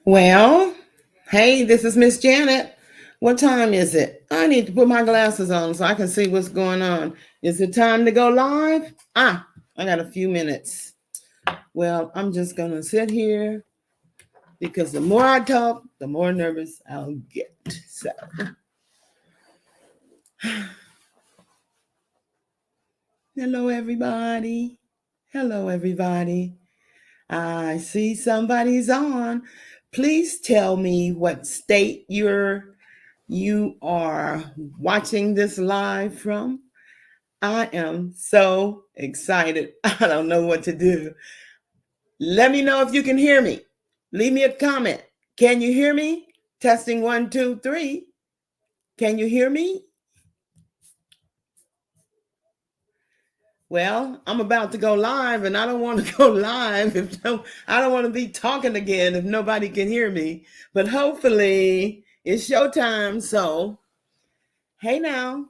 Well, hey, this is Miss Janet. What time is it? I need to put my glasses on so I can see what's going on. Is it time to go live? I got a few minutes. Well, I'm just going to sit here because the more I talk, the more nervous I'll get. So, hello, everybody. Hello, everybody. I see somebody's on. Please tell me what state you are watching this live from. I am so excited. I don't know what to do. Let me know if you can hear me. Leave me a comment. Can you hear me? Testing 1, 2, 3. Can you hear me? Well, I'm about to go live and I don't want to go live I don't want to be talking again if nobody can hear me. But hopefully it's showtime. So, hey now.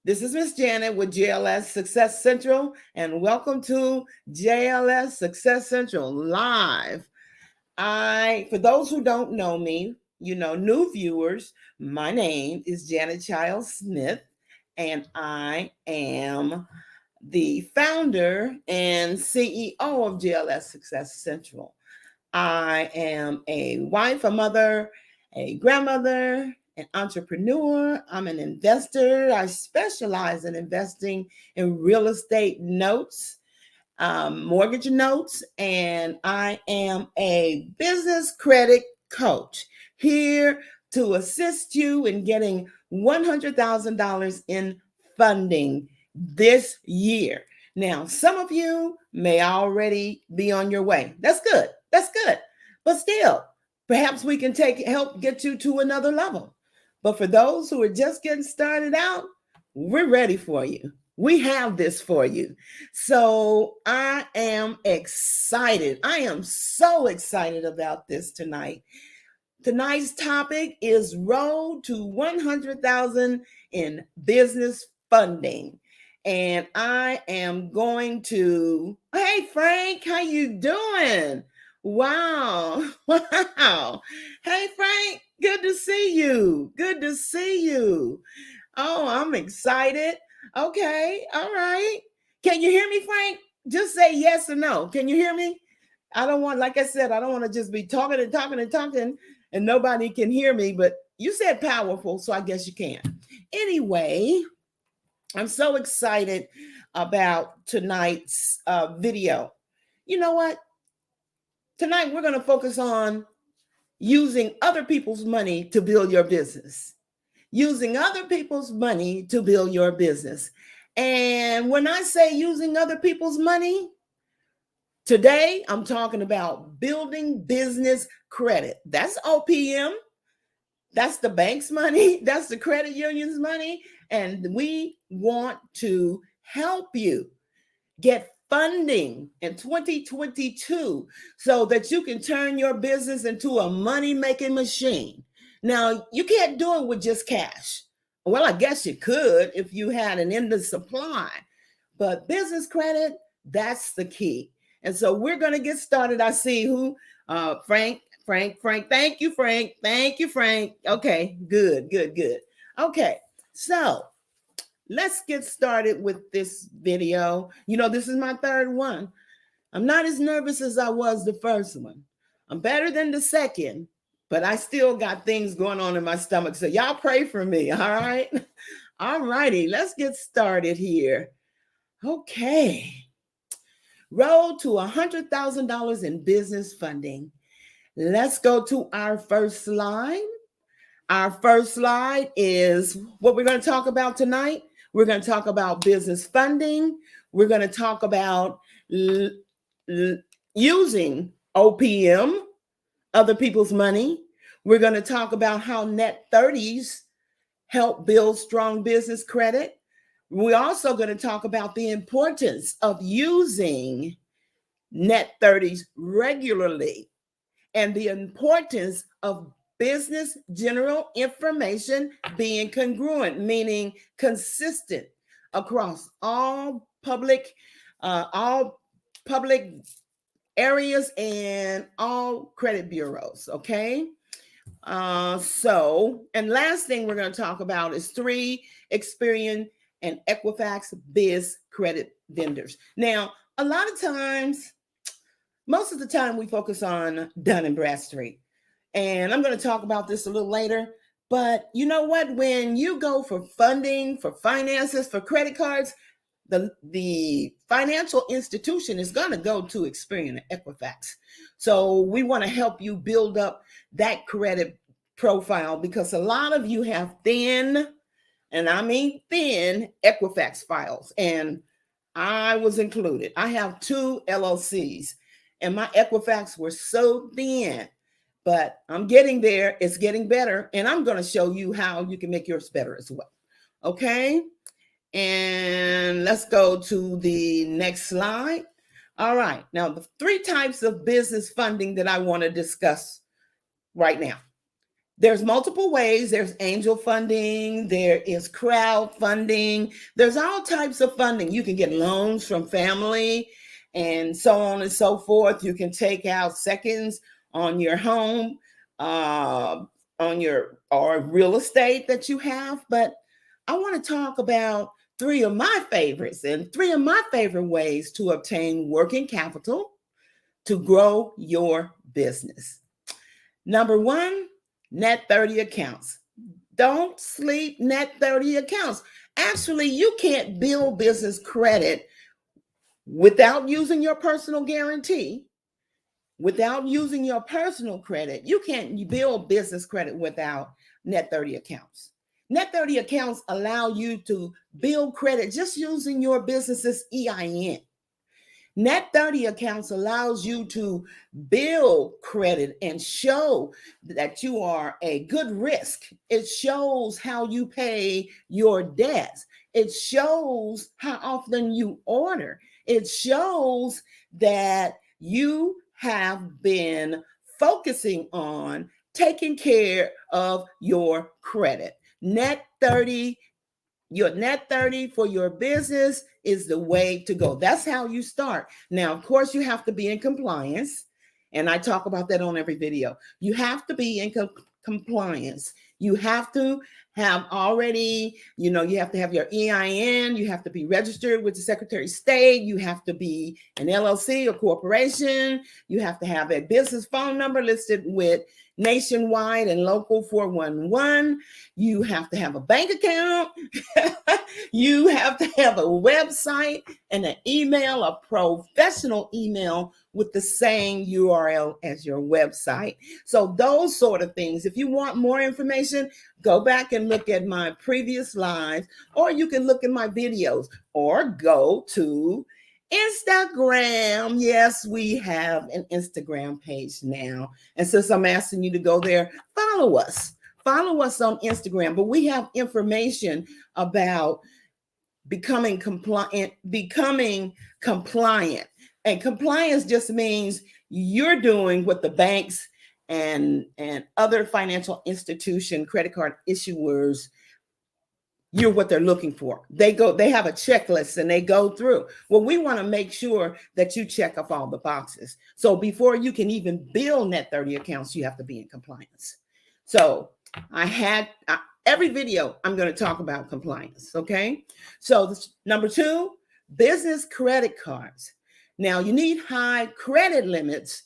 This is Miss Janet with JLS Success Central, and welcome to JLS Success Central Live. For those who don't know me, new viewers, my name is Janet Childs Smith, and I am the founder and CEO of JLS Success Central. I am a wife, a mother, a grandmother, an entrepreneur. I'm an investor. I specialize in investing in real estate notes, mortgage notes, and I am a business credit coach here to assist you in getting $100,000 in funding this year. Now, some of you may already be on your way. That's good. That's good. But still, perhaps we can help get you to another level. But for those who are just getting started out, we're ready for you. We have this for you. So I am excited. I am so excited about this tonight. Tonight's topic is Road to 100,000 in business funding. And I am going to, hey Frank, how you doing? Wow. Wow. Hey Frank, good to see you. Good to see you. Oh, I'm excited. Okay. All right. Can you hear me, Frank? Just say yes or no. Can you hear me? I don't want, like I said, I don't want to just be talking and talking and talking and nobody can hear me, but you said powerful, so I guess you can. Anyway, I'm so excited about tonight's video. You know what? Tonight we're going to focus on using other people's money to build your business. Using other people's money to build your business. And when I say using other people's money, today I'm talking about building business credit. That's OPM. That's the bank's money. That's the credit union's money. And we want to help you get funding in 2022 so that you can turn your business into a money-making machine. Now, you can't do it with just cash. Well, I guess you could if you had an endless supply, but business credit, that's the key. And so we're going to get started. I see who, Frank. Thank you, Frank. Thank you, Frank. Okay, good. Okay, so let's get started with this video. This is my third one. I'm not as nervous as I was the first one. I'm better than the second, but I still got things going on in my stomach. So y'all pray for me, all right? All righty, let's get started here. Okay. Road to $100,000 in business funding. Let's go to our first slide. Our first slide is what we're going to talk about tonight. We're going to talk about business funding. We're going to talk about using OPM, other people's money. We're going to talk about how net 30s help build strong business credit. We're also going to talk about the importance of using net 30s regularly and the importance of business general information being congruent, meaning consistent across all public areas and all credit bureaus. Okay. And last thing we're going to talk about is 3 Experian and Equifax Biz credit vendors. Now, a lot of times, most of the time, we focus on Dun and Bradstreet. And I'm going to talk about this a little later. But you know what? When you go for funding, for finances, for credit cards, the financial institution is going to go to Experian and Equifax. So we want to help you build up that credit profile because a lot of you have thin, and I mean thin, Equifax files. And I was included. I have 2 LLCs, and my Equifax were so thin. But I'm getting there. It's getting better. And I'm going to show you how you can make yours better as well. Okay. And let's go to the next slide. All right. Now, the 3 types of business funding that I want to discuss right now. There's multiple ways. There's angel funding. There is crowdfunding. There's all types of funding. You can get loans from family and so on and so forth. You can take out seconds on your home, on your or real estate that you have. But I want to talk about 3 of my favorites and 3 of my favorite ways to obtain working capital to grow your business. Number 1, net 30 accounts. Don't sleep net 30 accounts. Actually, you can't build business credit without using your personal guarantee. Without using your personal credit, you can't build business credit without net 30 accounts. Net 30 accounts allow you to build credit just using your business's EIN. Net 30 accounts allows you to build credit and show that you are a good risk. It shows how you pay your debts. It shows how often you order. It shows that you have been focusing on taking care of your credit. Your net 30 for your business is the way to go. That's how you start. Now, of course, you have to be in compliance. And I talk about that on every video. You have to be in compliance. You have to have already, you have to have your EIN. You have to be registered with the Secretary of State. You have to be an LLC or corporation. You have to have a business phone number listed with nationwide and local 411. You have to have a bank account. You have to have a website and an email, a professional email with the same URL as your website. So those sort of things. If you want more information, go back and look at my previous lives, or you can look at my videos, or go to Instagram. Yes, we have an Instagram page now. And since I'm asking you to go there, follow us. Follow us on Instagram. But we have information about becoming compliant. And compliance just means you're doing what the banks and other financial institution, credit card issuers, you're what they're looking for. They have a checklist and they go through. Well, we want to make sure that you check off all the boxes. So before you can even build net 30 accounts, you have to be in compliance. So every video, I'm going to talk about compliance. Okay. So number 2, business credit cards. Now you need high credit limits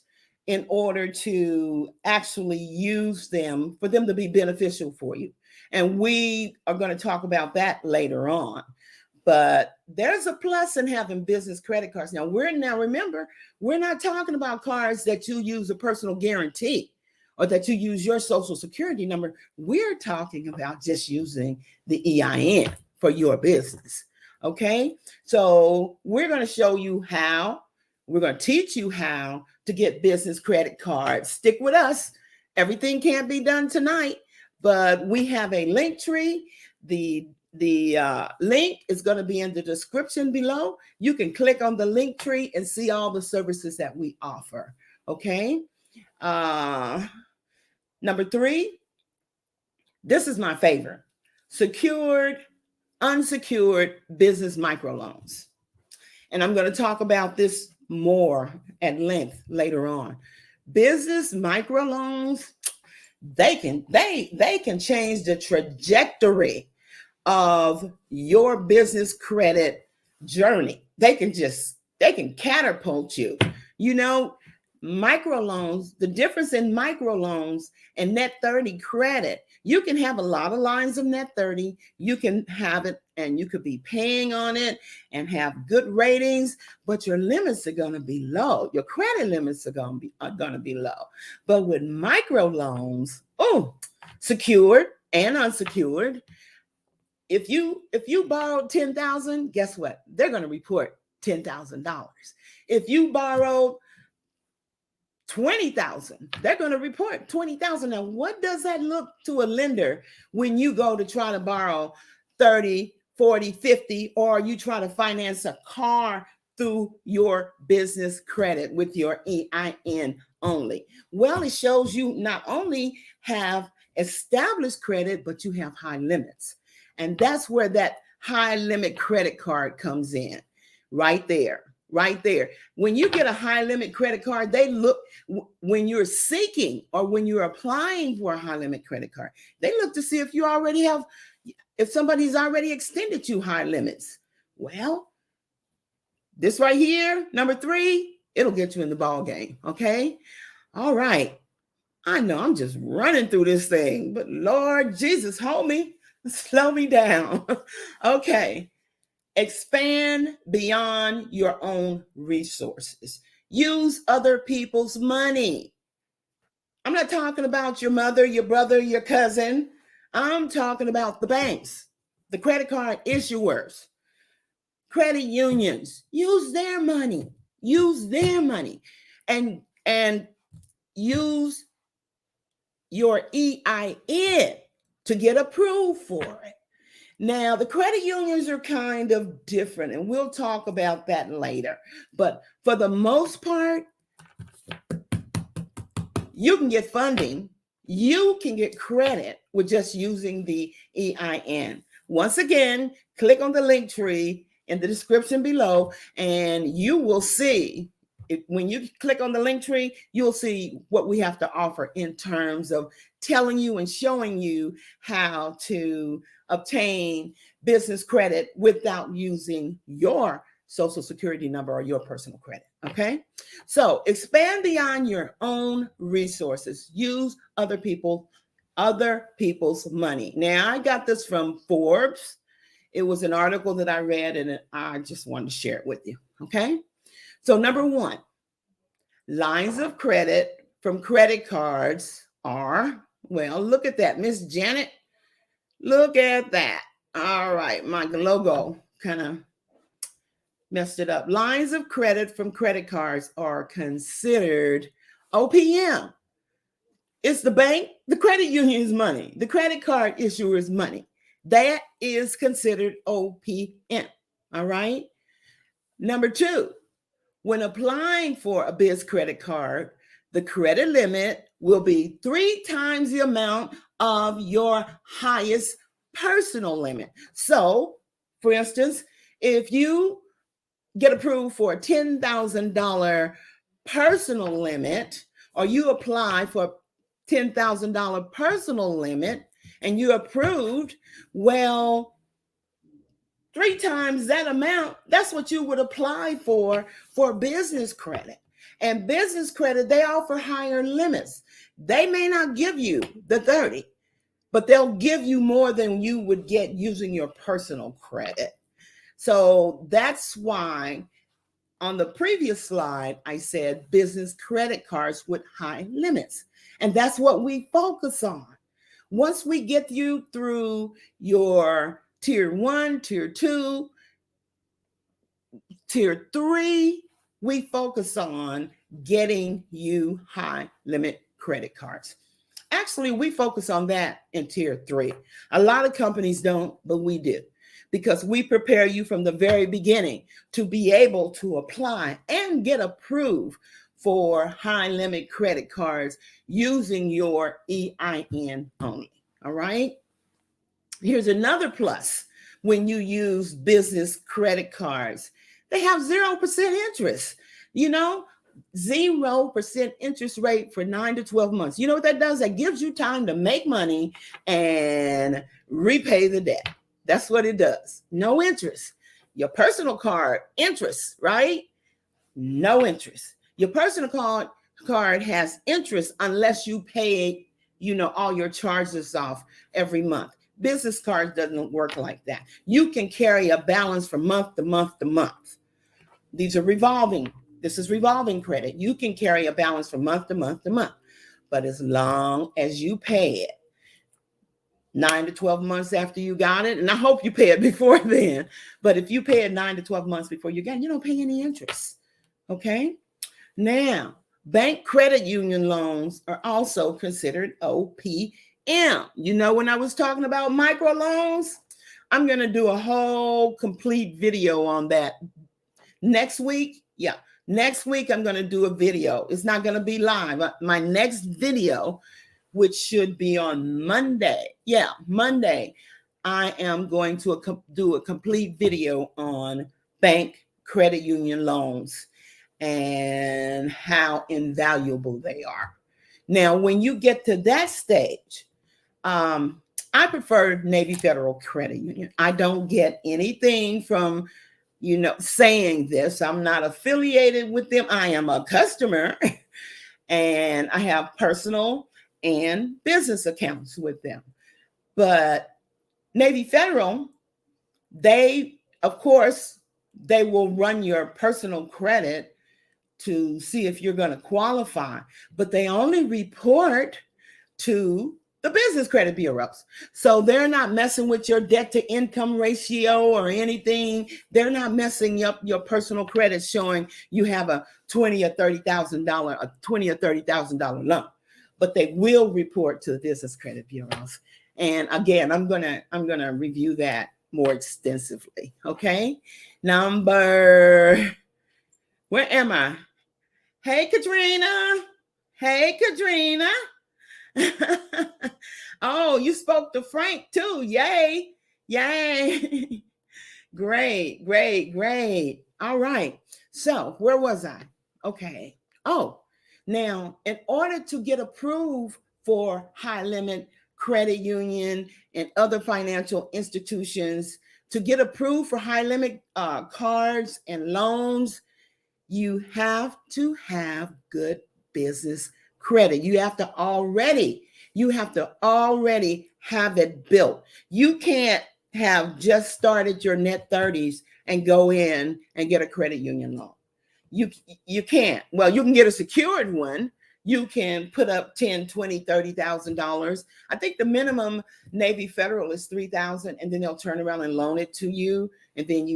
in order to actually use them, for them to be beneficial for you. And we are going to talk about that later on. But there's a plus in having business credit cards. Now remember, we're not talking about cards that you use a personal guarantee or that you use your social security number. We're talking about just using the EIN for your business. Okay. So we're going to show you how. We're going to teach you how to get business credit cards. Stick with us. Everything can't be done tonight, but we have a link tree. The link is going to be in the description below. You can click on the link tree and see all the services that we offer. Okay. Number 3, this is my favorite: secured, unsecured business microloans. And I'm going to talk about this more at length later on. Business microloans, they can change the trajectory of your business credit journey. They can catapult you. You know, microloans, the difference in microloans and net 30 credit, you can have a lot of lines of net 30. You can have it and you could be paying on it and have good ratings, but your limits are going to be low. Your credit limits are going to be low. But with microloans, secured and unsecured, if you borrowed 10,000, guess what? They're going to report $10,000. If you borrowed 20,000, they're going to report 20,000. Now, what does that look to a lender when you go to try to borrow 30, 40, 50, or you try to finance a car through your business credit with your EIN only? Well, it shows you not only have established credit, but you have high limits. And that's where that high limit credit card comes in, right there. Right there. When you get a high limit credit card, they look, when you're seeking or when you're applying for a high limit credit card, they look to see if somebody's already extended you high limits. Well, this right here, number 3, it'll get you in the ball game. Okay. All right. I know I'm just running through this thing, but Lord Jesus, hold me, slow me down. Okay. Expand beyond your own resources. Use other people's money. I'm not talking about your mother, your brother, your cousin. I'm talking about the banks, the credit card issuers, credit unions. Use their money. Use their money. And use your EIN to get approved for it. Now, the credit unions are kind of different, and we'll talk about that later. But for the most part, you can get funding. You can get credit with just using the EIN. Once again, click on the link tree in the description below, and you will see, when you click on the link tree, you'll see what we have to offer in terms of telling you and showing you how to obtain business credit without using your social security number or your personal credit. Okay. So expand beyond your own resources. Use other people's money. Now, I got this from Forbes. It was an article that I read and I just wanted to share it with you. Okay. So number 1, lines of credit from credit cards are, well, look at that, Miss Janet. Look at that. All right, my logo kind of messed it up. Lines of credit from credit cards are considered OPM. It's the bank, the credit union's money, the credit card issuer's money. That is considered OPM. All right. Number 2, when applying for a biz credit card, the credit limit will be 3 times the amount of your highest personal limit. So, for instance, if you get approved for a $10,000 personal limit, or you apply for a $10,000 personal limit and you're approved, well, 3 times that amount, that's what you would apply for business credit. And business credit, they offer higher limits. They may not give you the 30, but they'll give you more than you would get using your personal credit. So that's why on the previous slide, I said business credit cards with high limits. And that's what we focus on. Once we get you through your tier 1, tier 2, tier 3, we focus on getting you high limit credit cards. Actually, we focus on that in tier 3. A lot of companies don't, but we do, because we prepare you from the very beginning to be able to apply and get approved for high limit credit cards using your EIN only. All right. Here's another plus. When you use business credit cards, they have 0% interest. You know, 0% interest rate for 9 to 12 months. You know what that does? That gives you time to make money and repay the debt. That's what it does. No interest. Your personal card, interest, right? No interest. Your personal card has interest unless you pay, all your charges off every month. Business cards doesn't work like that. You can carry a balance from month to month to month. These are revolving. This is revolving credit. You can carry a balance from month to month to month. But as long as you pay it 9 to 12 months after you got it, and I hope you pay it before then, but if you pay it 9 to 12 months before you get it, you don't pay any interest. Okay? Now, bank credit union loans are also considered OPM. You know, when I was talking about microloans, I'm going to do a whole complete video on that next week. Yeah, next week I'm going to do a video. It's not going to be live. My next video, which should be on Monday. Yeah, Monday, I am going to do a complete video on bank credit union loans and how invaluable they are. Now, when you get to that stage, I prefer Navy Federal Credit Union. I don't get anything from, saying this. I'm not affiliated with them. I am a customer and I have personal and business accounts with them. But Navy Federal, of course, they will run your personal credit to see if you're going to qualify, but they only report to the business credit bureaus. So they're not messing with your debt to income ratio or anything. They're not messing up your personal credit showing you have a $20,000 or $30,000 loan, but they will report to the business credit bureaus. And again, I'm gonna review that more extensively. Okay, where am I? Hey, Katrina. Hey, Katrina. Oh, you spoke to Frank too. Yay. Yay. Great, great, great. All right. So where was I? Okay. Oh, now in order to get approved for high limit credit union and other financial institutions, to get approved for high limit cards and loans, you have to have good business credit. You have to already have it built. You can't have just started your net 30s and go in and get a credit union loan. You can't. Well, you can get a secured one. You can put up $10,000, $20,000, $30,000. I think the minimum Navy Federal is $3,000, and then they'll turn around and loan it to you, and then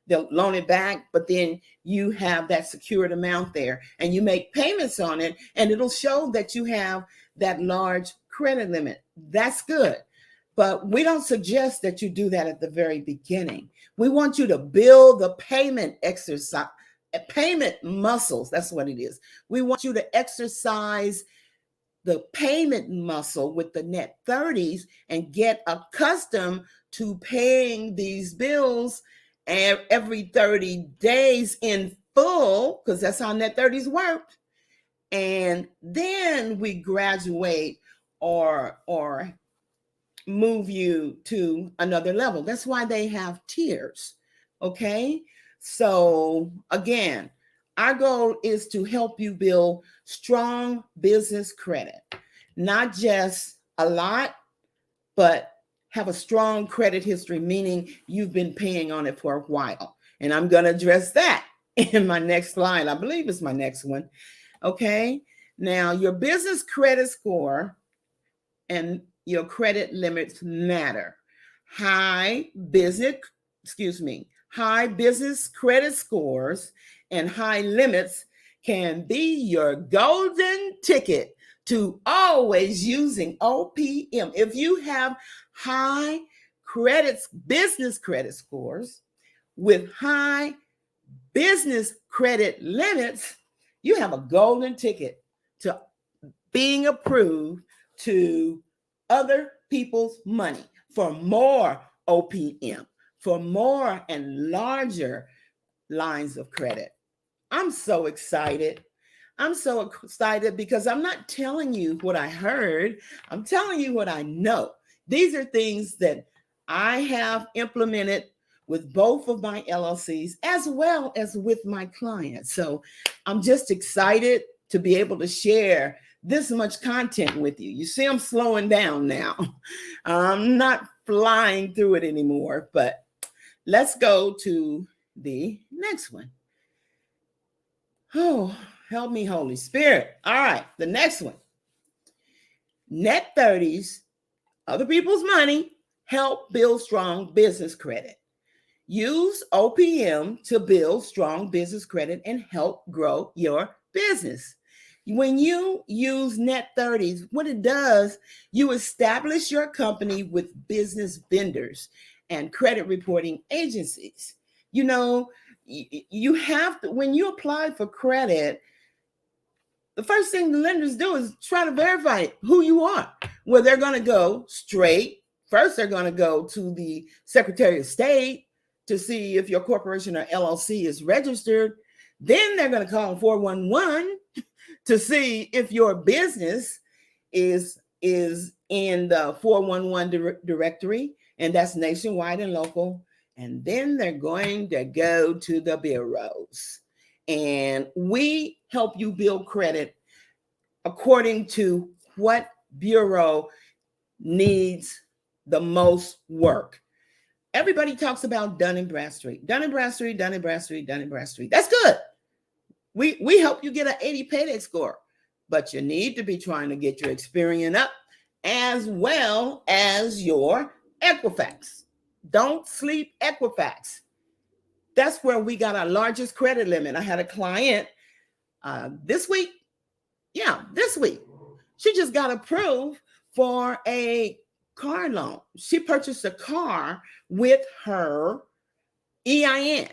they'll loan it back, but then you have that secured amount there and you make payments on it, and it'll show that you have that large credit limit. That's good. But we don't suggest that you do that at the very beginning. We want you to build the payment muscles. That's what it is. We want you to exercise the payment muscle with the net 30s and get accustomed to paying these bills every 30 days in full, because that's how net 30s work. And then we graduate or move you to another level. That's why they have tiers. Okay. So again, our goal is to help you build strong business credit, not just a lot, but have a strong credit history, meaning you've been paying on it for a while. And I'm going to address that in my next slide. I believe it's my next one. Okay. Now, your business credit score and your credit limits matter. High business credit scores and high limits can be your golden ticket to always using OPM. If you have high business credit scores with high business credit limits, you have a golden ticket to being approved to other people's money for more OPM, for more and larger lines of credit. I'm so excited. I'm so excited because I'm not telling you what I heard. I'm telling you what I know. These are things that I have implemented with both of my LLCs as well as with my clients. So I'm just excited to be able to share this much content with you. You see, I'm slowing down now. I'm not flying through it anymore, but let's go to the next one. Oh, help me, Holy Spirit. All right, the next one. Net 30s, other people's money, help build strong business credit. Use OPM to build strong business credit and help grow your business. When you use Net 30s, what it does, you establish your company with business vendors and credit reporting agencies. You know, you have to, when you apply for credit, the first thing the lenders do is try to verify who you are. Well, they're going to go straight. First, they're going to go to the Secretary of State to see if your corporation or LLC is registered. Then they're going to call 411 to see if your business is in the 411 directory, and that's nationwide and local. And then they're going to go to the bureaus. And we help you build credit according to what bureau needs the most work. Everybody talks about Dun & Bradstreet. Dun & Bradstreet, Dun & Bradstreet, Dun & Bradstreet. That's good. We help you get an 80 payday score, but you need to be trying to get your Experian up as well as your Equifax. Don't sleep Equifax. That's where we got our largest credit limit. I had a client this week. Yeah, this week. She just got approved for a car loan. She purchased a car with her EIN.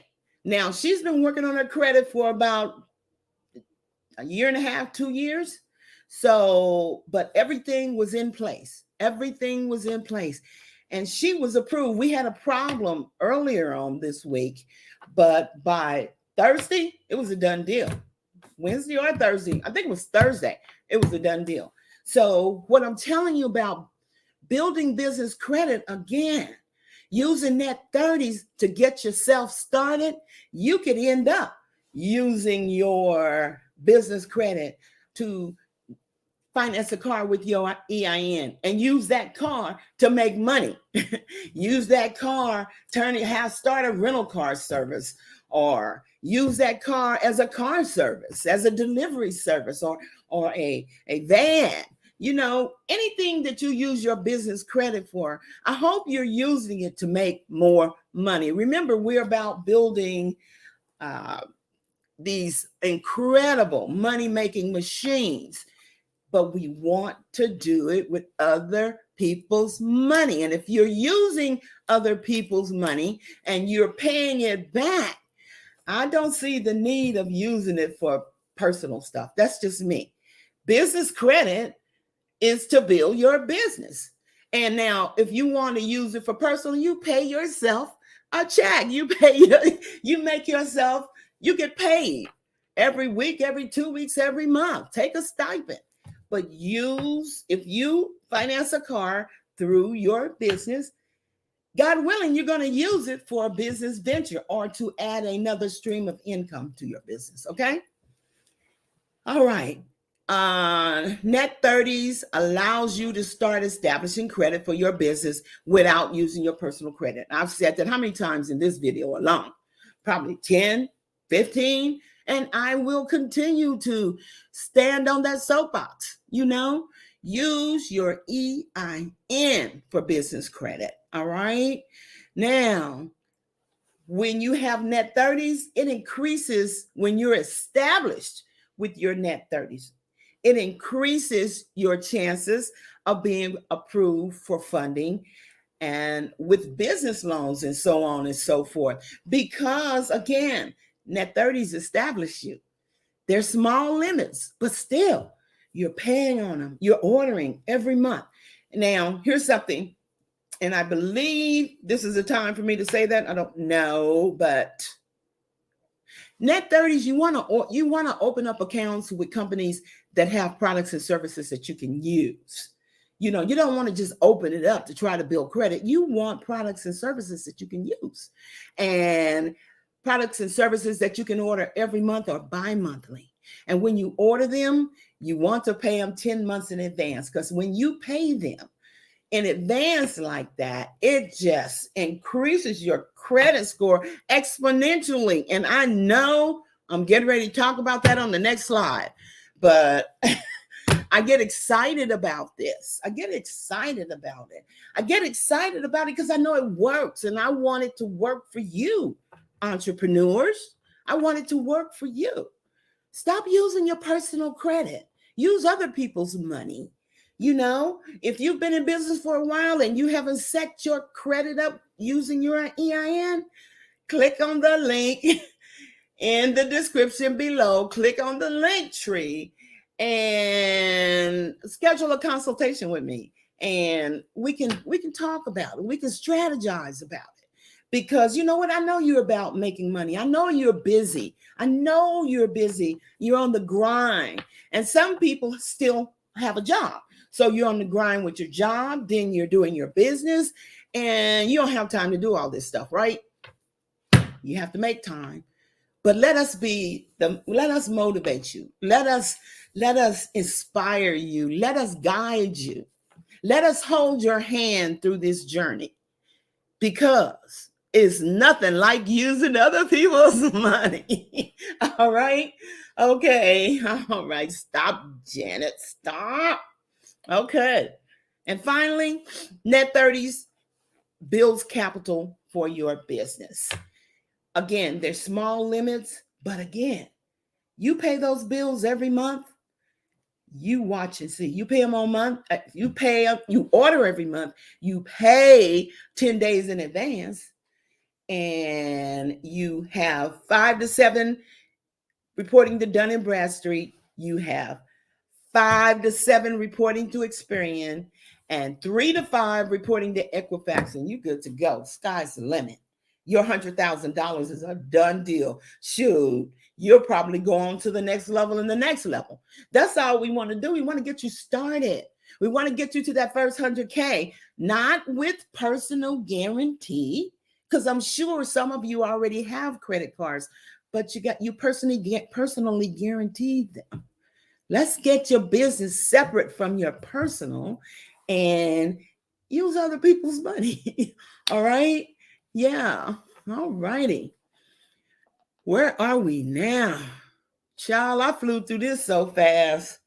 Now, she's been working on her credit for about a year and a half, 2 years. So, but everything was in place. Everything was in place. And she was approved. We had a problem earlier on this week, but by Thursday, it was a done deal. Wednesday or Thursday, I think it was Thursday, it was a done deal. So what I'm telling you about building business credit, again, using Net 30s to get yourself started, you could end up using your business credit to finance a car with your EIN and use that car to make money. Use that car, start a rental car service, or use that car as a car service, as a delivery service, or a van. You know, anything that you use your business credit for, I hope you're using it to make more money. Remember, we're about building these incredible money-making machines, but we want to do it with other people's money. And if you're using other people's money and you're paying it back, I don't see the need of using it for personal stuff. That's just me. Business credit is to build your business. And now, if you want to use it for personal, you pay yourself a check. You get paid every week, every 2 weeks, every month. Take a stipend. But if you finance a car through your business, God willing, you're going to use it for a business venture or to add another stream of income to your business. Okay. All right. Net 30s allows you to start establishing credit for your business without using your personal credit. I've said that how many times in this video alone? Probably 10, 15. And I will continue to stand on that soapbox. Use your EIN for business credit. All right. Now, when you have Net 30s, it increases when you're established with your Net 30s. It increases your chances of being approved for funding and with business loans and so on and so forth. Because again, Net 30s establish you. They're small limits, but still, you're paying on them. You're ordering every month. Now, here's something, and I believe this is a time for me to say that. I don't know, but Net 30s, you want to open up accounts with companies that have products and services that you can use. You don't want to just open it up to try to build credit. You want products and services that you can use. And products and services that you can order every month or bi-monthly. And when you order them, you want to pay them 10 months in advance, because when you pay them in advance like that, it just increases your credit score exponentially. And I know I'm getting ready to talk about that on the next slide, but I get excited about this. I get excited about it. I get excited about it because I know it works, and I want it to work for you, entrepreneurs. I want it to work for you. Stop using your personal credit. Use other people's money. If you've been in business for a while and you haven't set your credit up using your EIN, click on the link in the description below. Click on the link tree and schedule a consultation with me. And we can talk about it. We can strategize about it. Because you know what? I know you're about making money. I know you're busy. You're on the grind. And some people still have a job. So you're on the grind with your job, then you're doing your business, and you don't have time to do all this stuff, right? You have to make time. But let us motivate you. Let us inspire you. Let us guide you. Let us hold your hand through this journey, because it's nothing like using other people's money. All right. Okay. All right. Stop, Janet. Stop. Okay. And finally, Net 30s builds capital for your business. Again, there's small limits, but again, you pay those bills every month. You watch and see. You pay them on month. You order every month. You pay 10 days in advance, and you have 5 to 7 reporting to Dun and Bradstreet. You have 5 to 7 reporting to Experian, and 3 to 5 reporting to Equifax, and you're good to go. Sky's the limit. Your $100,000 is a done deal. Shoot, you'll probably go on to the next level and the next level. That's all we want to do. We want to get you started. We want to get you to that first 100K, not with personal guarantee, because I'm sure some of you already have credit cards, but you personally guaranteed them. Let's get your business separate from your personal and use other people's money. All right? Yeah. All righty. Where are we now? Child, I flew through this so fast.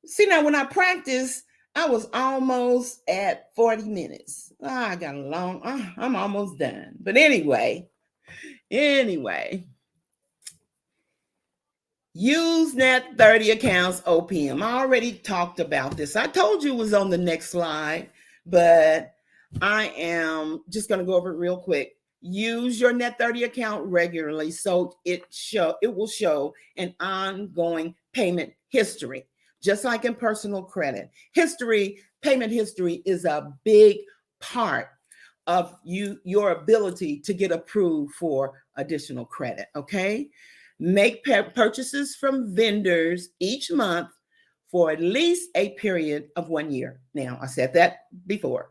See, now when I practiced, I was almost at 40 minutes. I got I'm almost done. But anyway. Use Net 30 accounts OPM. I already talked about this. I told you it was on the next slide, but I am just going to go over it real quick. Use your Net 30 account regularly so it will show an ongoing payment history, just like in personal credit. Payment history is a big part of your ability to get approved for additional credit, okay? Make purchases from vendors each month for at least a period of 1 year. Now, I said that before.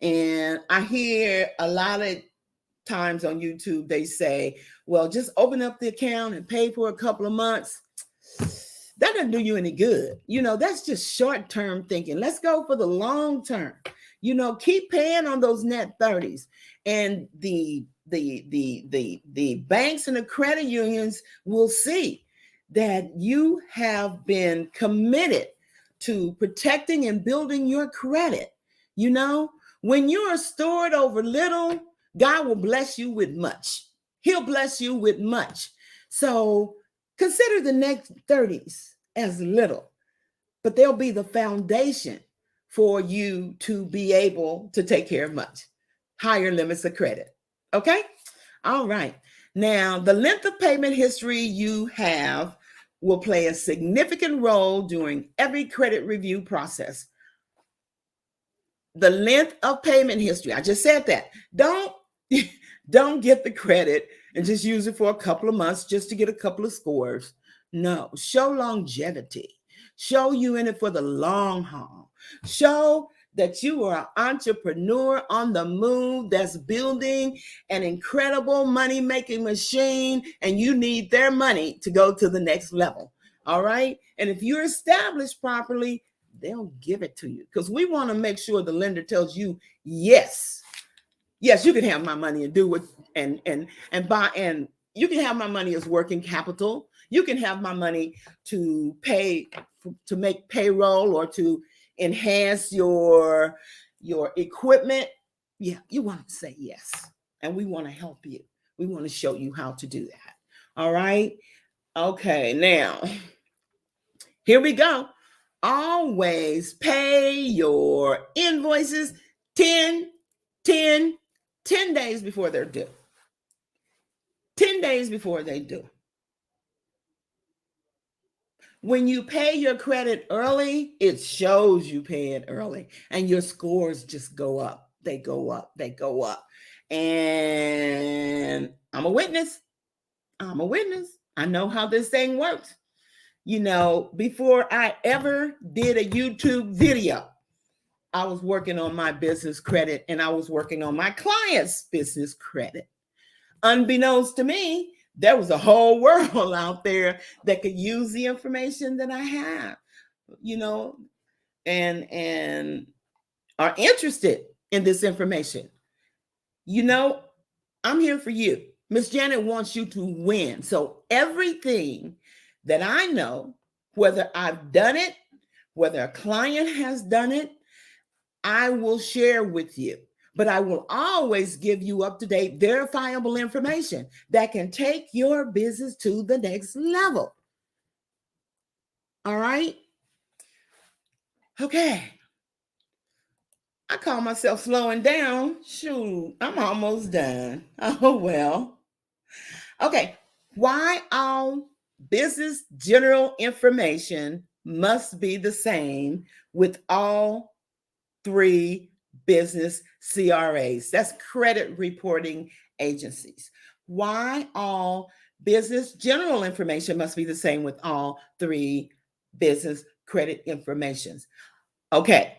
And I hear a lot of times on YouTube, they say, well, just open up the account and pay for a couple of months. That doesn't do you any good. That's just short-term thinking. Let's go for the long term. Keep paying on those Net 30s. And the banks and the credit unions will see that you have been committed to protecting and building your credit. When you are stored over little, God will bless you with much. He'll bless you with much. So consider the next 30s as little, but they'll be the foundation for you to be able to take care of much higher limits of credit. Okay? All right. Now, the length of payment history you have will play a significant role during every credit review process. The length of payment history. I just said that. Don't get the credit and just use it for a couple of months just to get a couple of scores. No, show longevity. Show you in it for the long haul. Show that you are an entrepreneur on the move that's building an incredible money making machine, and you need their money to go to the next level. All right. And if you're established properly, they'll give it to you, because we want to make sure the lender tells you, yes, yes, you can have my money and do what and buy, and you can have my money as working capital. You can have my money to pay, to make payroll, or to enhance your equipment. Yeah, you want to say yes, and we want to help you. We want to show you how to do that. All right. Okay, now here we go. Always pay your invoices 10, 10, 10 days before they're due. 10 days before they do. When you pay your credit early, it shows you pay it early, and your scores just go up. They go up. They go up. And I'm a witness. I'm a witness. I know how this thing works. You know, before I ever did a YouTube video, I was working on my business credit, and I was working on my client's business credit. Unbeknownst to me, there was a whole world out there that could use the information that I have, you know, and are interested in this information. You know, I'm here for you. Miss Janet wants you to win. So everything that I know, whether I've done it, whether a client has done it, I will share with you. But I will always give you up-to-date, verifiable information that can take your business to the next level. All right? Okay. I call myself slowing down. Shoot, I'm almost done. Oh, well. Okay. Why all business general information must be the same with all three business CRAs. That's credit reporting agencies. Why all business general information must be the same with all three business credit informations. Okay.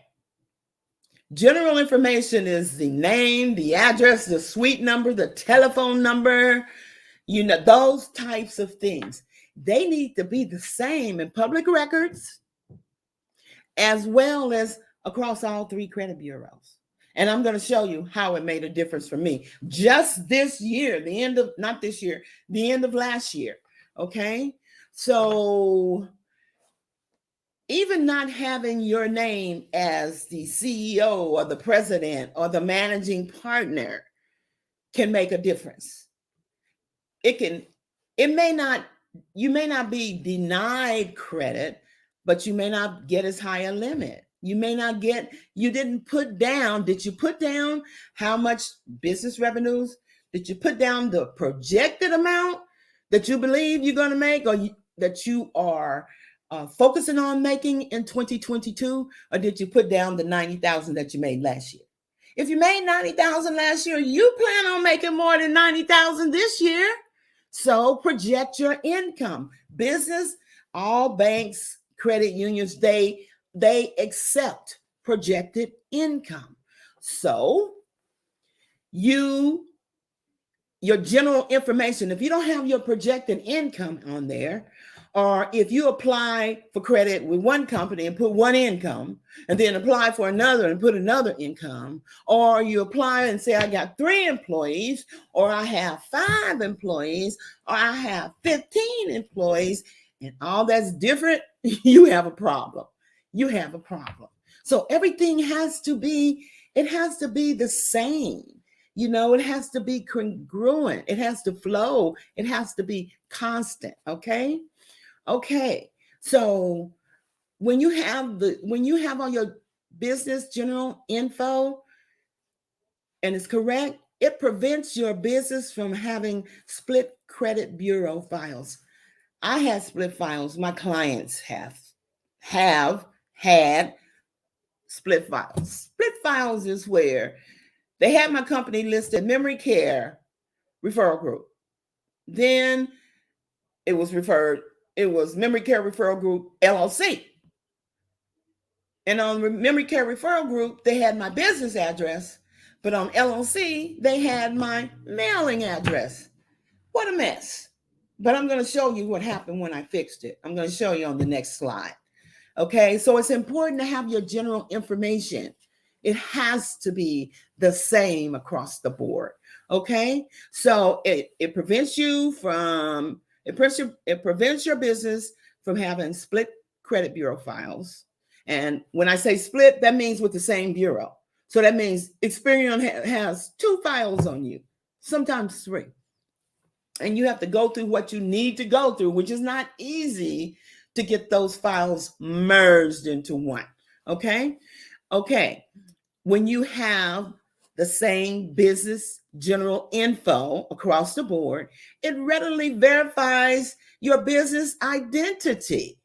General information is the name, the address, the suite number, the telephone number, you know, those types of things. They need to be the same in public records as well as across all three credit bureaus. And I'm going to show you how it made a difference for me just this year, the end of, not this year, the end of last year. Okay. So even not having your name as the CEO or the president or the managing partner can make a difference. It may not, you may not be denied credit, but you may not get as high a limit. You may not get, you didn't put down, did you put down how much business revenues? Did you put down the projected amount that you believe you're going to make, or that you are focusing on making in 2022? Or did you put down the 90,000 that you made last year? If you made 90,000 last year, you plan on making more than 90,000 this year. So project your income. Business, all banks, credit unions, they accept projected income. So your general information, if you don't have your projected income on there, or if you apply for credit with one company and put one income, and then apply for another and put another income, or you apply and say, I got 3 employees, or I have 5 employees, or I have 15 employees, and all that's different, you have a problem. You have a problem. So everything has to be, it has to be the same. You know, it has to be congruent. It has to flow. It has to be constant. Okay. Okay. So when you have all your business general info and it's correct, it prevents your business from having split credit bureau files. I had split files. My clients have had split files. Split files is where they had my company listed memory care referral group. Then it was referred, it was Memory Care Referral Group LLC. And on Memory Care Referral Group, they had my business address, but on LLC, they had my mailing address. What a mess. But I'm going to show you what happened when I fixed it. I'm going to show you on the next slide. Okay, so it's important to have your general information. It has to be the same across the board. Okay, so it prevents you from, it prevents your business from having split credit bureau files. And when I say split, that means with the same bureau. So that means Experian has 2 files on you, sometimes 3. And you have to go through what you need to go through, which is not easy to get those files merged into one. Okay. Okay. When you have the same business general info across the board, it readily verifies your business identity.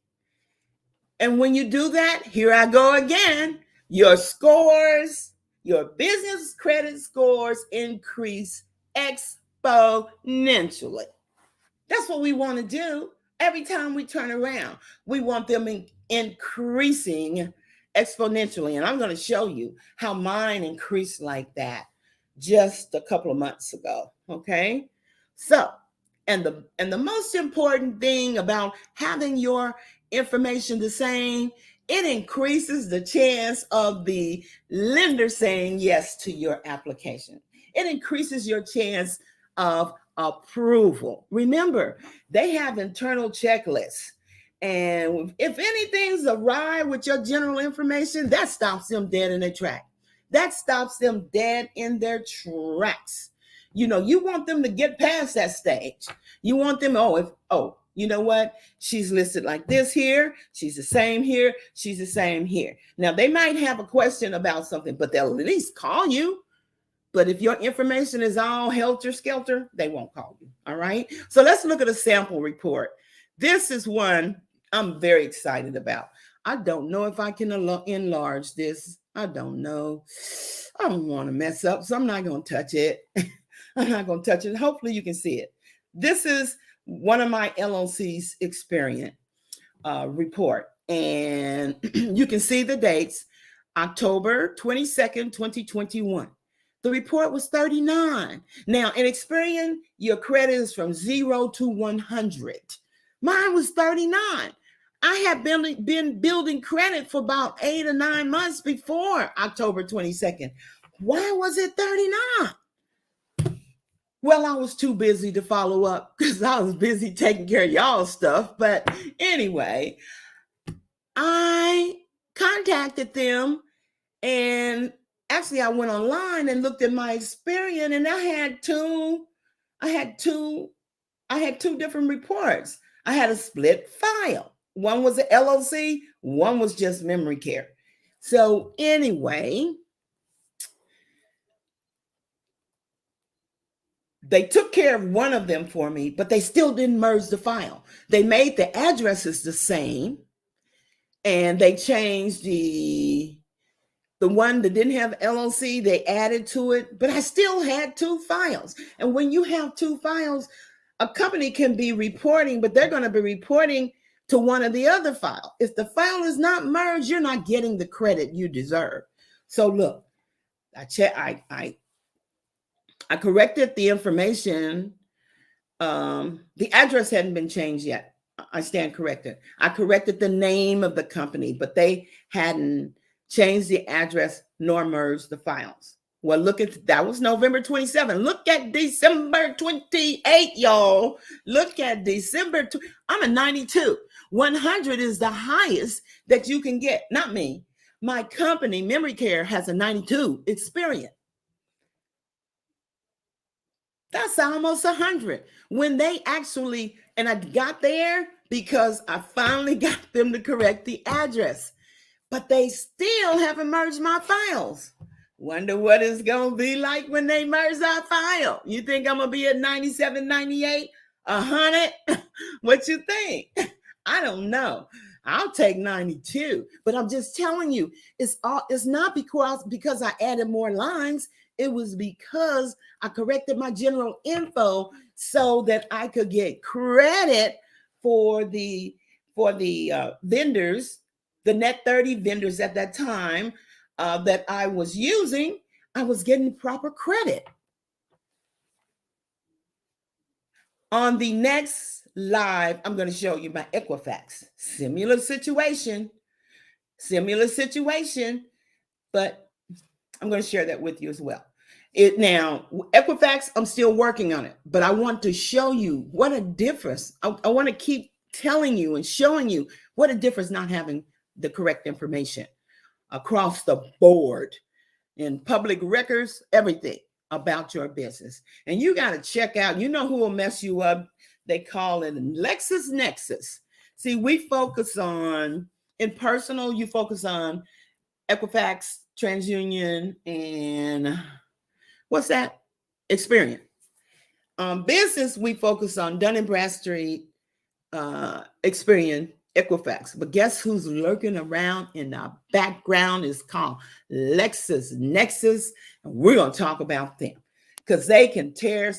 And when you do that, here I go again, your scores, your business credit scores increase exponentially. That's what we want to do. Every time we turn around, we want them increasing exponentially. And I'm going to show you how mine increased like that just a couple of months ago. Okay. So, and the most important thing about having your information the same, it increases the chance of the lender saying yes to your application. It increases your chance of approval. Remember, they have internal checklists. And if anything's awry with your general information, that stops them dead in their track. That stops them dead in their tracks. You know, you want them to get past that stage. You want them, you know what? She's listed like this here. She's the same here. She's the same here. Now, they might have a question about something, but they'll at least call you. But if your information is all helter-skelter, they won't call you. All right. So let's look at a sample report. This is one I'm very excited about. I don't know if I can enlarge this. I don't know. I don't want to mess up, so I'm not going to touch it. I'm not going to touch it. Hopefully you can see it. This is one of my LLC's Experian report. And you can see the dates, October 22nd, 2021. The report was 39. Now, in Experian, your credit is from 0 to 100. Mine was 39. I had been building credit for about 8 or 9 months before October 22nd. Why was it 39? Well, I was too busy to follow up because I was busy taking care of y'all's stuff. But anyway, I contacted them, and actually I went online and looked at my Experian, and I had two different reports. I had a split file. One was an LLC, one was just memory care. So anyway, they took care of one of them for me, but they still didn't merge the file. They made the addresses the same, and they changed the one that didn't have LLC, they added to it, but I still had 2 files. And when you have 2 files, a company can be reporting, but they're going to be reporting to one of the other files. If the file is not merged, you're not getting the credit you deserve. So look, I corrected the information. The address hadn't been changed yet. I stand corrected. I corrected the name of the company, but they hadn't changed the address nor merged the files. Well, look at that was November 27. Look at December 28, y'all. Look at December. I'm a 92. 100 is the highest that you can get. Not me. My company, Memory Care, has a 92 Experian. That's almost 100. When they actually, and I got there because I finally got them to correct the address, but they still haven't merged my files. Wonder what it's going to be like when they merge our file. You think I'm going to be at 97, 98, 100? What you think? I don't know. I'll take 92, but I'm just telling you, it's not because I added more lines. It was because I corrected my general info so that I could get credit for the vendors, the net 30 vendors at that time that I was using. I was getting proper credit. On the next live, I'm going to show you my Equifax. Similar situation, but I'm going to share that with you as well. Now, Equifax, I'm still working on it, but I want to show you what a difference. I want to keep telling you and showing you what a difference not having the correct information across the board in public records, everything about your business. And you got to check out, you know who will mess you up? They call it LexisNexis. See, we focus on, in personal, you focus on Equifax, TransUnion, and what's that? Experian. Business, we focus on Dun & Bradstreet, Experian, Equifax. But guess who's lurking around in the background is called LexisNexis. And we're going to talk about them because they can tear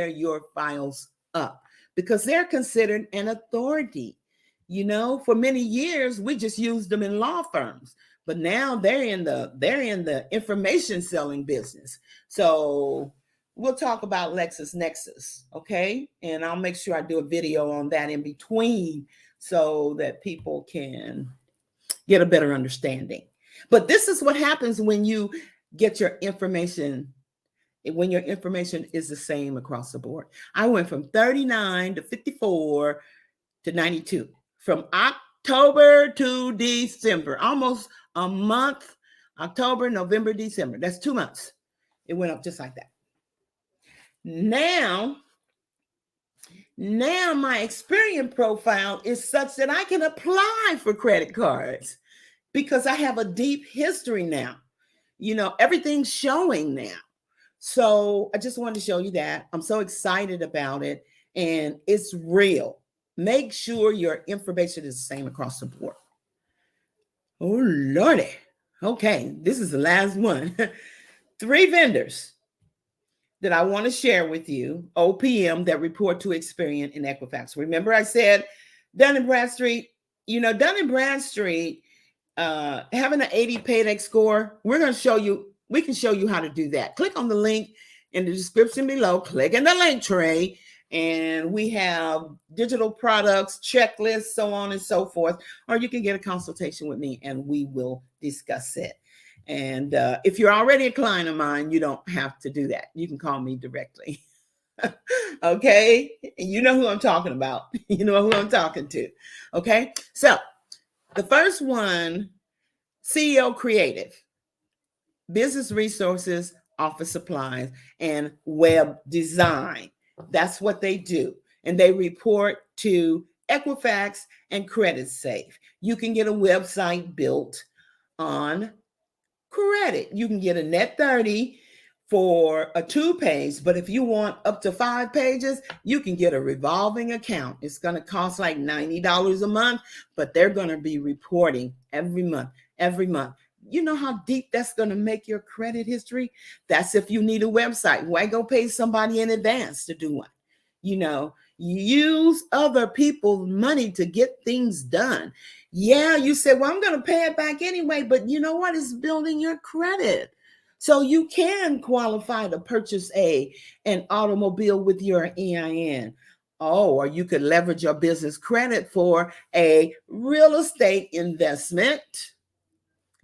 your files up because they're considered an authority. You know, for many years, we just used them in law firms, but now they're in the information selling business. So we'll talk about LexisNexis, okay? And I'll make sure I do a video on that in between so that people can get a better understanding. But this is what happens when you get your information, when your information is the same across the board. I went from 39 to 54 to 92, from October to December, almost a month. October, November, December. That's 2 months. It went up just like that. Now my Experian profile is such that I can apply for credit cards because I have a deep history now. You know, everything's showing now. So I just wanted to show you that. I'm so excited about it, and it's real. Make sure your information is the same across the board. Oh, Lordy. Okay, this is the last one. 3 vendors that I want to share with you, OPM, that report to Experian and Equifax. Remember I said Dun & Bradstreet, you know, Dun & Bradstreet, having an 80 paydex score, we can show you how to do that. Click on the link in the description below, click in the link tray, and we have digital products, checklists, so on and so forth, or you can get a consultation with me and we will discuss it. And if you're already a client of mine, you don't have to do that. You can call me directly. Okay? You know who I'm talking about. You know who I'm talking to. Okay? So the first one, CEO Creative, business resources, office supplies, and web design. That's what they do. And they report to Equifax and Credit Safe. You can get a website built on credit. You can get a net 30 for a 2-page, but if you want up to 5 pages, you can get a revolving account. It's going to cost like $90 a month, but they're going to be reporting every month. You know how deep that's going to make your credit history? That's if you need a website. Why go pay somebody in advance to do one? You know, use other people's money to get things done. Yeah, you said, well, I'm going to pay it back anyway, but you know what? It's building your credit. So you can qualify to purchase an automobile with your EIN. Oh, or you could leverage your business credit for a real estate investment,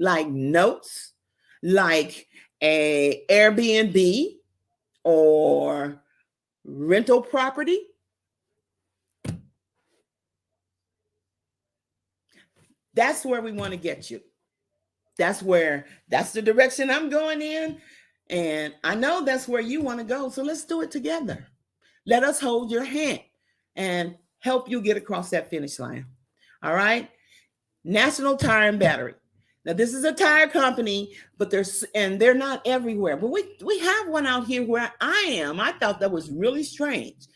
like notes, like a Airbnb or rental property. That's where we want to get you. That's the direction I'm going in. And I know that's where you want to go. So let's do it together. Let us hold your hand and help you get across that finish line. All right. National Tire and Battery. Now, this is a tire company, but they're not everywhere. But we have one out here where I am. I thought that was really strange,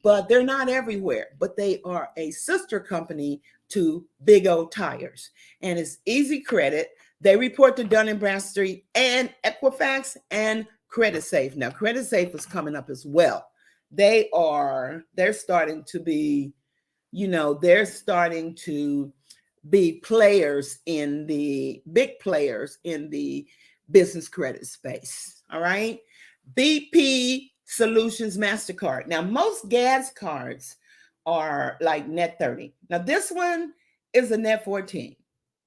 but they're not everywhere. But they are a sister company to Big O Tires, and it's easy credit. They report to Dun & Bradstreet and Equifax and Credit Safe. Now, Credit Safe is coming up as well. They're starting to be, they're starting to be big players in the business credit space. All right. BP Solutions MasterCard. Now, most gas cards are like net 30. Now, this one is a net 14.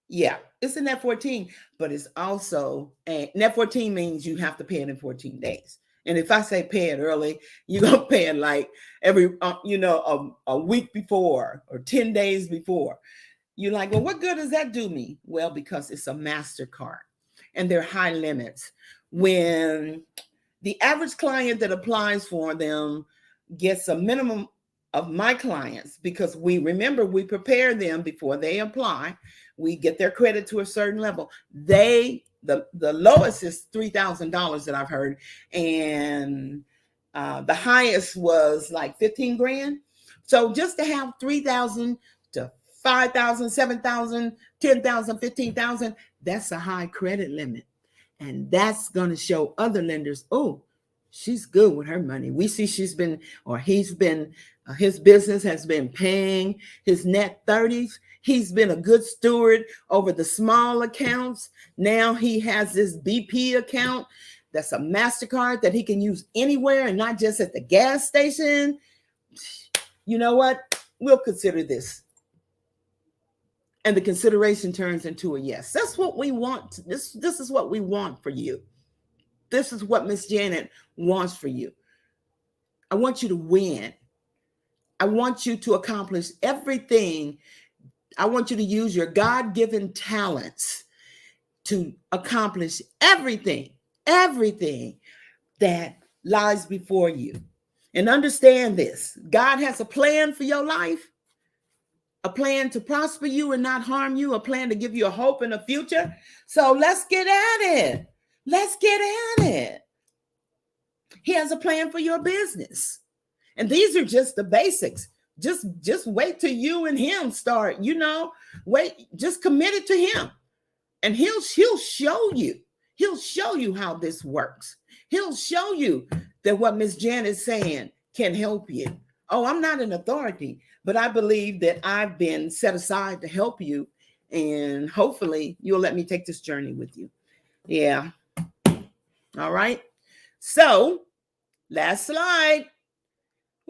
Yeah, it's a net 14, but it's also a net 14 means you have to pay it in 14 days. And if I say pay it early, you're going to pay it like every, a week before or 10 days before. You're like, well, what good does that do me? Well, because it's a MasterCard and they're high limits. When the average client that applies for them gets a minimum of my clients, because we prepare them before they apply. We get their credit to a certain level. The lowest is $3,000 that I've heard. And the highest was like 15 grand. So just to have 3,000 to 5,000, 7,000, 10,000, 15,000, that's a high credit limit. And that's going to show other lenders, oh, she's good with her money. We see he's been, his business has been paying his net 30s. He's been a good steward over the small accounts. Now he has this BP account that's a MasterCard that he can use anywhere and not just at the gas station. You know what? We'll consider this. And the consideration turns into a yes. That's what we want. This is what we want for you. This is what Miss Janet wants for you. I want you to win. I want you to accomplish everything. I want you to use your God-given talents to accomplish everything that lies before you. And understand this. God has a plan for your life, a plan to prosper you and not harm you, a plan to give you a hope and a future. So let's get at it. Let's get at it. He has a plan for your business. And these are just the basics. Just wait till you and him start, just commit it to him. And he'll show you. He'll show you how this works. He'll show you that what Miss Jan is saying can help you. Oh, I'm not an authority, but I believe that I've been set aside to help you. And hopefully you'll let me take this journey with you. Yeah. All right. So last slide.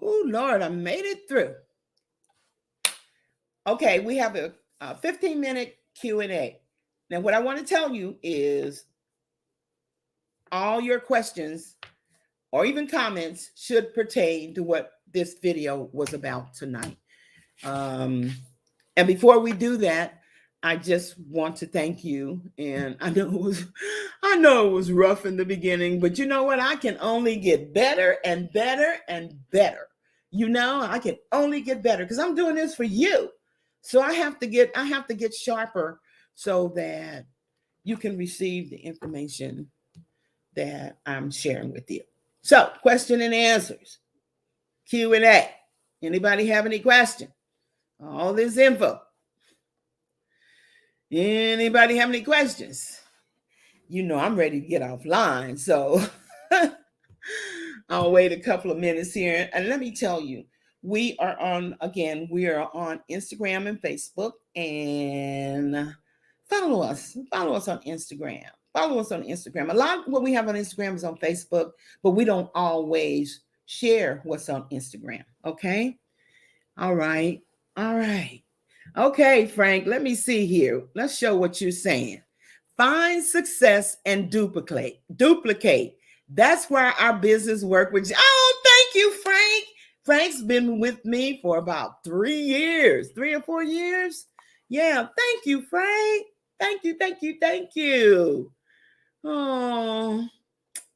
Oh, Lord, I made it through. Okay, we have a 15-minute Q&A. Now, what I want to tell you is all your questions or even comments should pertain to what this video was about tonight. And before we do that, I just want to thank you. And I know it was rough in the beginning, but you know what? I can only get better and better and better. I can only get better because I'm doing this for you. So I have to get sharper so that you can receive the information that I'm sharing with you. So, question and answers, Q&A. Anybody have any question? All this info. Anybody have any questions? I'm ready to get offline, so I'll wait a couple of minutes here. And let me tell you, we are on Instagram and Facebook, and follow us on Instagram. Follow us on Instagram. A lot of what we have on Instagram is on Facebook, but we don't always share what's on Instagram. Okay. All right. Okay, Frank, let me see here. Let's show what you're saying. Find success and duplicate. That's where our business work with you. Oh, thank you, Frank. Frank's been with me for about 3 or 4 years. Yeah, thank you, Frank. Thank you. Oh,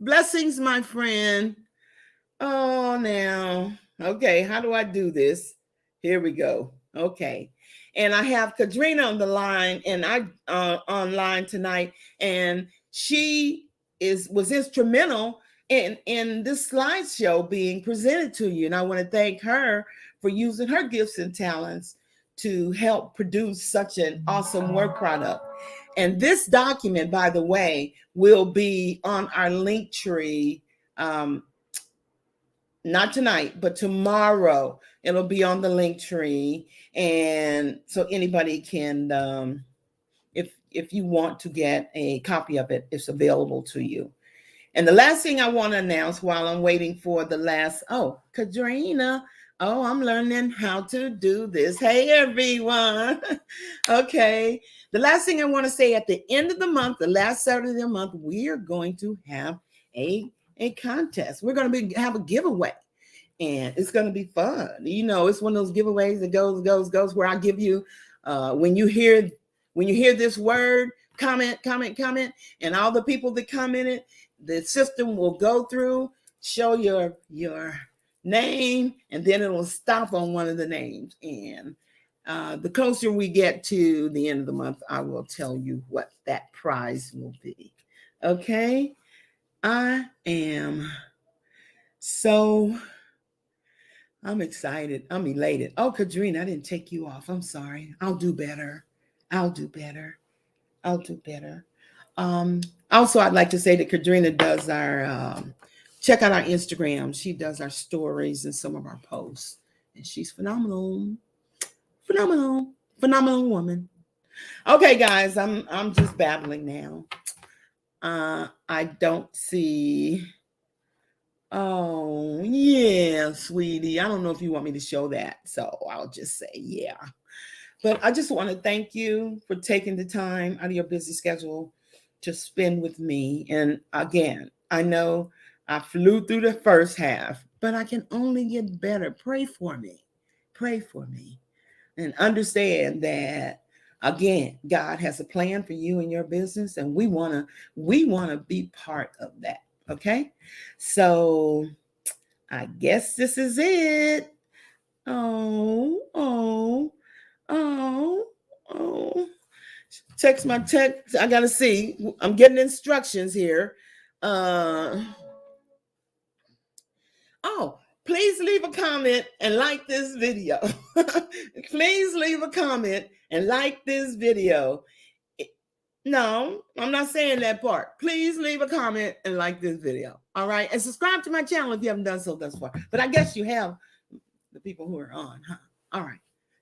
blessings, my friend. Oh, now. Okay, how do I do this? Here we go. Okay. And I have Kadrina on the line, and online tonight, and she was instrumental in this slideshow being presented to you. And I want to thank her for using her gifts and talents to help produce such an awesome work product. And this document, by the way, will be on our link tree. Not tonight, but tomorrow. It'll be on the link tree, and so anybody can, if you want to get a copy of it, it's available to you. And the last thing I want to announce while I'm waiting for the last, oh, Kadrina, oh, I'm learning how to do this. Hey, everyone. Okay. The last thing I want to say, at the end of the month, the last Saturday of the month, we are going to have a contest. We're going to have a giveaway. And it's going to be fun. You know, it's one of those giveaways that goes, where I give you, when you hear this word, comment, and all the people that commented, the system will go through, show your name, and then it will stop on one of the names. And the closer we get to the end of the month, I will tell you what that prize will be. Okay? I'm excited. I'm elated. Oh, Kadrina, I didn't take you off. I'm sorry. I'll do better. Also, I'd like to say that Kadrina does our, check out our Instagram. She does our stories and some of our posts. And she's phenomenal. Phenomenal woman. Okay, guys, I'm just babbling now. I don't see. Oh, yeah, sweetie. I don't know if you want me to show that, so I'll just say yeah. But I just want to thank you for taking the time out of your busy schedule to spend with me. And again, I know I flew through the first half, but I can only get better. Pray for me. And understand that, again, God has a plan for you and your business, and we want to be part of that. Okay? So I guess this is it. Oh. Text my text. I gotta see. I'm getting instructions here. Please leave a comment and like this video. Please leave a comment and like this video. No, I'm not saying that part. Please leave a comment and like this video. All right. And subscribe to my channel if you haven't done so thus far. But I guess you have, the people who are on, huh? All right.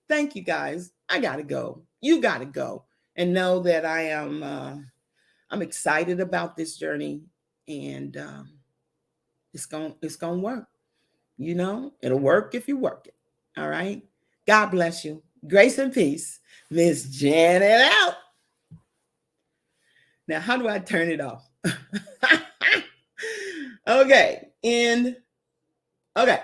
Thank you, guys. I gotta go. You gotta go. And know that I'm excited about this journey, and it's gonna work. You know, it'll work if you work it. All right. God bless you. Grace and peace. Miss Janet out. Now, how do I turn it off? Okay. Okay.